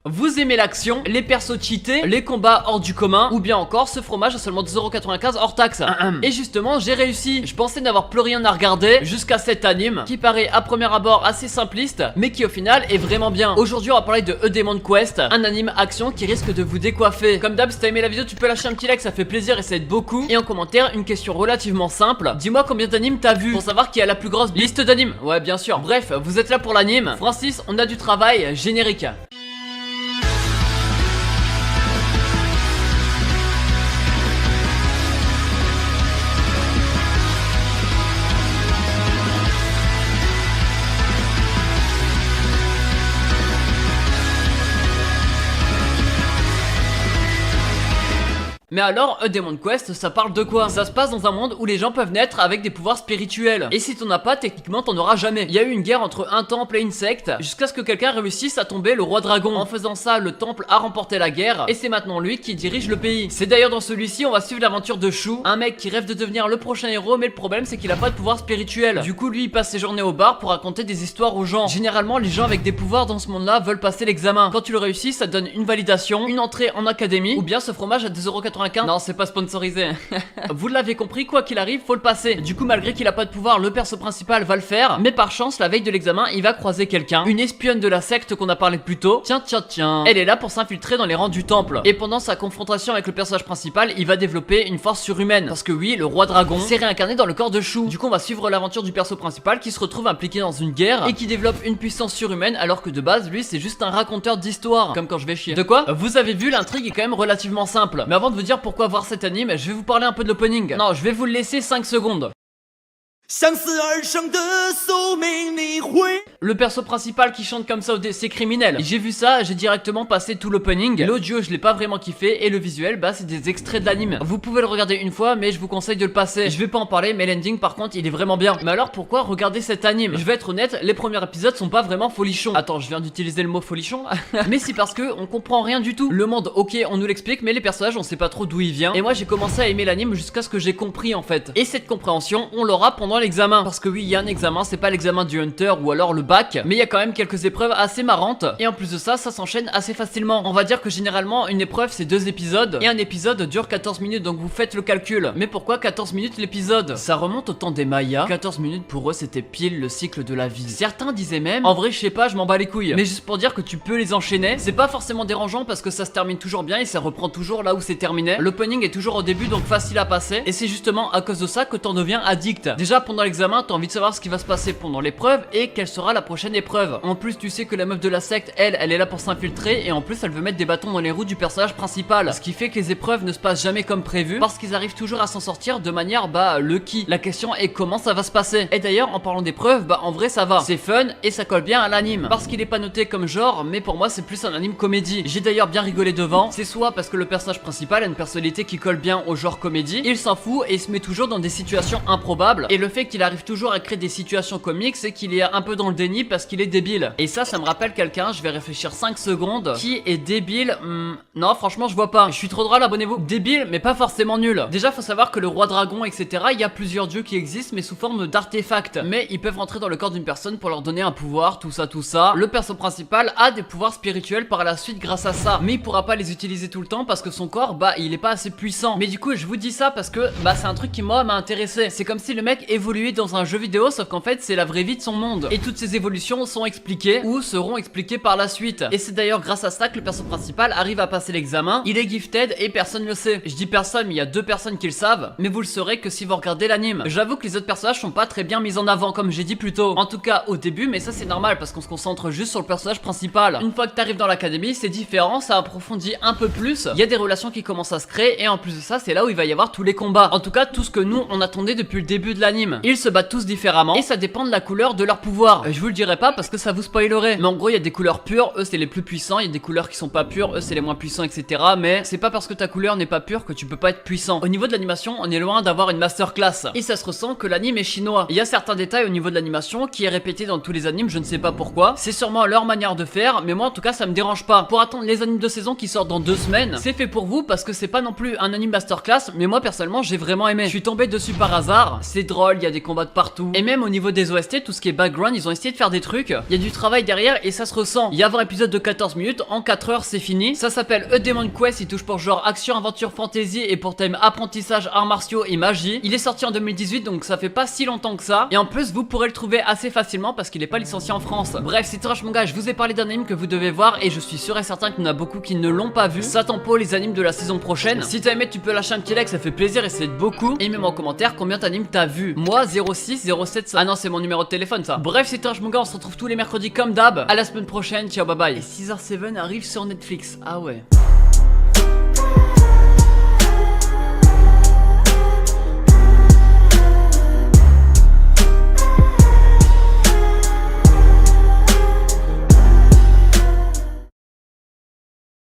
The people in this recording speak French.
Vous aimez l'action, les persos cheatés, les combats hors du commun, ou bien encore ce fromage à seulement 2,95€ hors taxe. Et justement j'ai réussi. Je pensais n'avoir plus rien à regarder jusqu'à cet anime qui paraît à premier abord assez simpliste, mais qui au final est vraiment bien. Aujourd'hui on va parler de A Demon Quest, un anime action qui risque de vous décoiffer. Comme d'hab, si t'as aimé la vidéo tu peux lâcher un petit like, ça fait plaisir et ça aide beaucoup. Et en commentaire une question relativement simple: dis-moi combien d'animes t'as vu pour savoir qui a la plus grosse liste d'animes. Ouais bien sûr. Bref, vous êtes là pour l'anime. Francis, on a du travail, générique. Mais alors, A Demon Quest, ça parle de quoi? Ça se passe dans un monde où les gens peuvent naître avec des pouvoirs spirituels. Et si t'en as pas, techniquement t'en auras jamais. Il y a eu une guerre entre un temple et une secte, jusqu'à ce que quelqu'un réussisse à tomber le roi dragon. En faisant ça, le temple a remporté la guerre, et c'est maintenant lui qui dirige le pays. C'est d'ailleurs dans celui-ci, on va suivre l'aventure de Shu, un mec qui rêve de devenir le prochain héros, mais le problème c'est qu'il a pas de pouvoir spirituel. Du coup, lui il passe ses journées au bar pour raconter des histoires aux gens. Généralement, les gens avec des pouvoirs dans ce monde-là veulent passer l'examen. Quand tu le réussis, ça te donne une validation, une entrée en académie, ou bien ce fromage à 2,95€. Non, c'est pas sponsorisé. Vous l'avez compris, quoi qu'il arrive, faut le passer. Du coup, malgré qu'il a pas de pouvoir, le perso principal va le faire. Mais par chance, la veille de l'examen, il va croiser quelqu'un, une espionne de la secte qu'on a parlé plus tôt. Tiens. Elle est là pour s'infiltrer dans les rangs du temple. Et pendant sa confrontation avec le personnage principal, il va développer une force surhumaine. Parce que oui, le roi dragon s'est réincarné dans le corps de Shu. Du coup, on va suivre l'aventure du perso principal qui se retrouve impliqué dans une guerre et qui développe une puissance surhumaine, alors que de base, lui, c'est juste un raconteur d'histoire. Comme quand je vais chier. De quoi? Vous avez vu, l'intrigue est quand même relativement simple. Mais avant de vous dire pourquoi voir cet anime, je vais vous parler un peu de l'opening. Non, je vais vous le laisser 5 secondes. Le perso principal qui chante comme ça, c'est criminel. J'ai vu ça, j'ai directement passé tout l'opening. L'audio je l'ai pas vraiment kiffé et le visuel bah c'est des extraits de l'anime. Vous pouvez le regarder une fois mais je vous conseille de le passer. Je vais pas en parler mais l'ending par contre il est vraiment bien. Mais alors pourquoi regarder cet anime? Je vais être honnête, les premiers épisodes sont pas vraiment folichons. Attends, je viens d'utiliser le mot folichon. Mais c'est parce que on comprend rien du tout. Le monde ok on nous l'explique mais les personnages on sait pas trop d'où il vient. Et moi j'ai commencé à aimer l'anime jusqu'à ce que j'ai compris en fait. Et cette compréhension on l'aura pendant l'examen. Parce que oui, il y a un examen, c'est pas l'examen du Hunter ou alors le bac, mais il y a quand même quelques épreuves assez marrantes. Et en plus de ça, ça s'enchaîne assez facilement. On va dire que généralement, une épreuve c'est 2 épisodes et un épisode dure 14 minutes, donc vous faites le calcul. Mais pourquoi 14 minutes l'épisode? Ça remonte au temps des Mayas. 14 minutes pour eux, c'était pile le cycle de la vie. Certains disaient même, en vrai, je sais pas, je m'en bats les couilles. Mais juste pour dire que tu peux les enchaîner, c'est pas forcément dérangeant parce que ça se termine toujours bien et ça reprend toujours là où c'est terminé. L'opening est toujours au début, donc facile à passer. Et c'est justement à cause de ça que t'en deviens addict. Déjà pendant l'examen, t'as envie de savoir ce qui va se passer pendant l'épreuve et quelle sera la prochaine épreuve. En plus, tu sais que la meuf de la secte, elle est là pour s'infiltrer et en plus, elle veut mettre des bâtons dans les roues du personnage principal. Ce qui fait que les épreuves ne se passent jamais comme prévu parce qu'ils arrivent toujours à s'en sortir de manière lucky. La question est comment ça va se passer. Et d'ailleurs, en parlant d'épreuves, en vrai ça va. C'est fun et ça colle bien à l'anime. Parce qu'il est pas noté comme genre, mais pour moi, c'est plus un anime comédie. J'ai d'ailleurs bien rigolé devant. C'est soit parce que le personnage principal a une personnalité qui colle bien au genre comédie, il s'en fout et il se met toujours dans des situations improbables. Et le fait qu'il arrive toujours à créer des situations comiques, c'est qu'il est un peu dans le déni parce qu'il est débile. Et ça me rappelle quelqu'un, je vais réfléchir 5 secondes, qui est débile. Non, franchement, je vois pas. Je suis trop drôle, abonnez-vous. Débile, mais pas forcément nul. Déjà, faut savoir que le roi dragon, etc., il y a plusieurs dieux qui existent, mais sous forme d'artefacts. Mais ils peuvent rentrer dans le corps d'une personne pour leur donner un pouvoir, tout ça, tout ça. Le perso principal a des pouvoirs spirituels par la suite grâce à ça. Mais il pourra pas les utiliser tout le temps parce que son corps, il est pas assez puissant. Mais du coup, je vous dis ça parce que, c'est un truc qui moi m'a intéressé. C'est comme si le mec évoluait dans un jeu vidéo, sauf qu'en fait, c'est la vraie vie de son monde. Et toutes ces évolutions sont expliquées ou seront expliquées par la suite. Et c'est d'ailleurs grâce à ça que le perso principal arrive à passer l'examen. Il est gifted et personne ne le sait. Je dis personne, mais il y a 2 personnes qui le savent. Mais vous le saurez que si vous regardez l'anime. J'avoue que les autres personnages sont pas très bien mis en avant, comme j'ai dit plus tôt. En tout cas, au début, mais ça c'est normal parce qu'on se concentre juste sur le personnage principal. Une fois que t'arrives dans l'académie, c'est différent, ça approfondit un peu plus. Il y a des relations qui commencent à se créer et en plus de ça, c'est là où il va y avoir tous les combats. En tout cas, tout ce que nous on attendait depuis le début de l'anime. Ils se battent tous différemment et ça dépend de la couleur de leur pouvoir. Je vous le dirai pas parce que ça vous spoilerait. Mais en gros, il y a des couleurs pures, eux c'est les plus puissants. Il y a des couleurs qui sont pas pures, eux c'est les moins puissants, etc. Mais c'est pas parce que ta couleur n'est pas pure que tu peux pas être puissant. Au niveau de l'animation, on est loin d'avoir une masterclass. Et ça se ressent que l'anime est chinois. Il y a certains détails au niveau de l'animation qui est répété dans tous les animes, je ne sais pas pourquoi. C'est sûrement leur manière de faire, mais moi en tout cas ça me dérange pas. Pour attendre les animes de saison qui sortent dans 2 semaines, c'est fait pour vous parce que c'est pas non plus un anime masterclass, mais moi personnellement j'ai vraiment aimé. Je suis tombé dessus par hasard. C'est drôle, il y a des combats de partout. Et même au niveau des OST, tout ce qui est background, ils ont essayé de faire des trucs. Il y a du travail derrière et ça se ressent. Il y a un épisode de 14 minutes, en 4 heures c'est fini. Ça s'appelle A Demon Quest, il touche pour genre action, aventure, fantasy et pour thème apprentissage, arts martiaux et magie. Il est sorti en 2018 donc ça fait pas si longtemps que ça. Et en plus vous pourrez le trouver assez facilement parce qu'il est pas licencié en France. Bref, c'est Trash Manga, je vous ai parlé d'un anime que vous devez voir et je suis sûr et certain qu'il y en a beaucoup qui ne l'ont pas vu. Ça tempo les animes de la saison prochaine. Si t'as aimé, tu peux lâcher un petit like, ça fait plaisir et ça aide beaucoup. Et même en commentaire combien d'animes t'as vu. Moi 06 07. Ah non, c'est mon numéro de téléphone ça. Bref, c'est Trash Manga, on se retrouve tous les mercredis comme d'hab. À la semaine prochaine, ciao bye bye. Et Caesar 7 arrive sur Netflix. Ah ouais.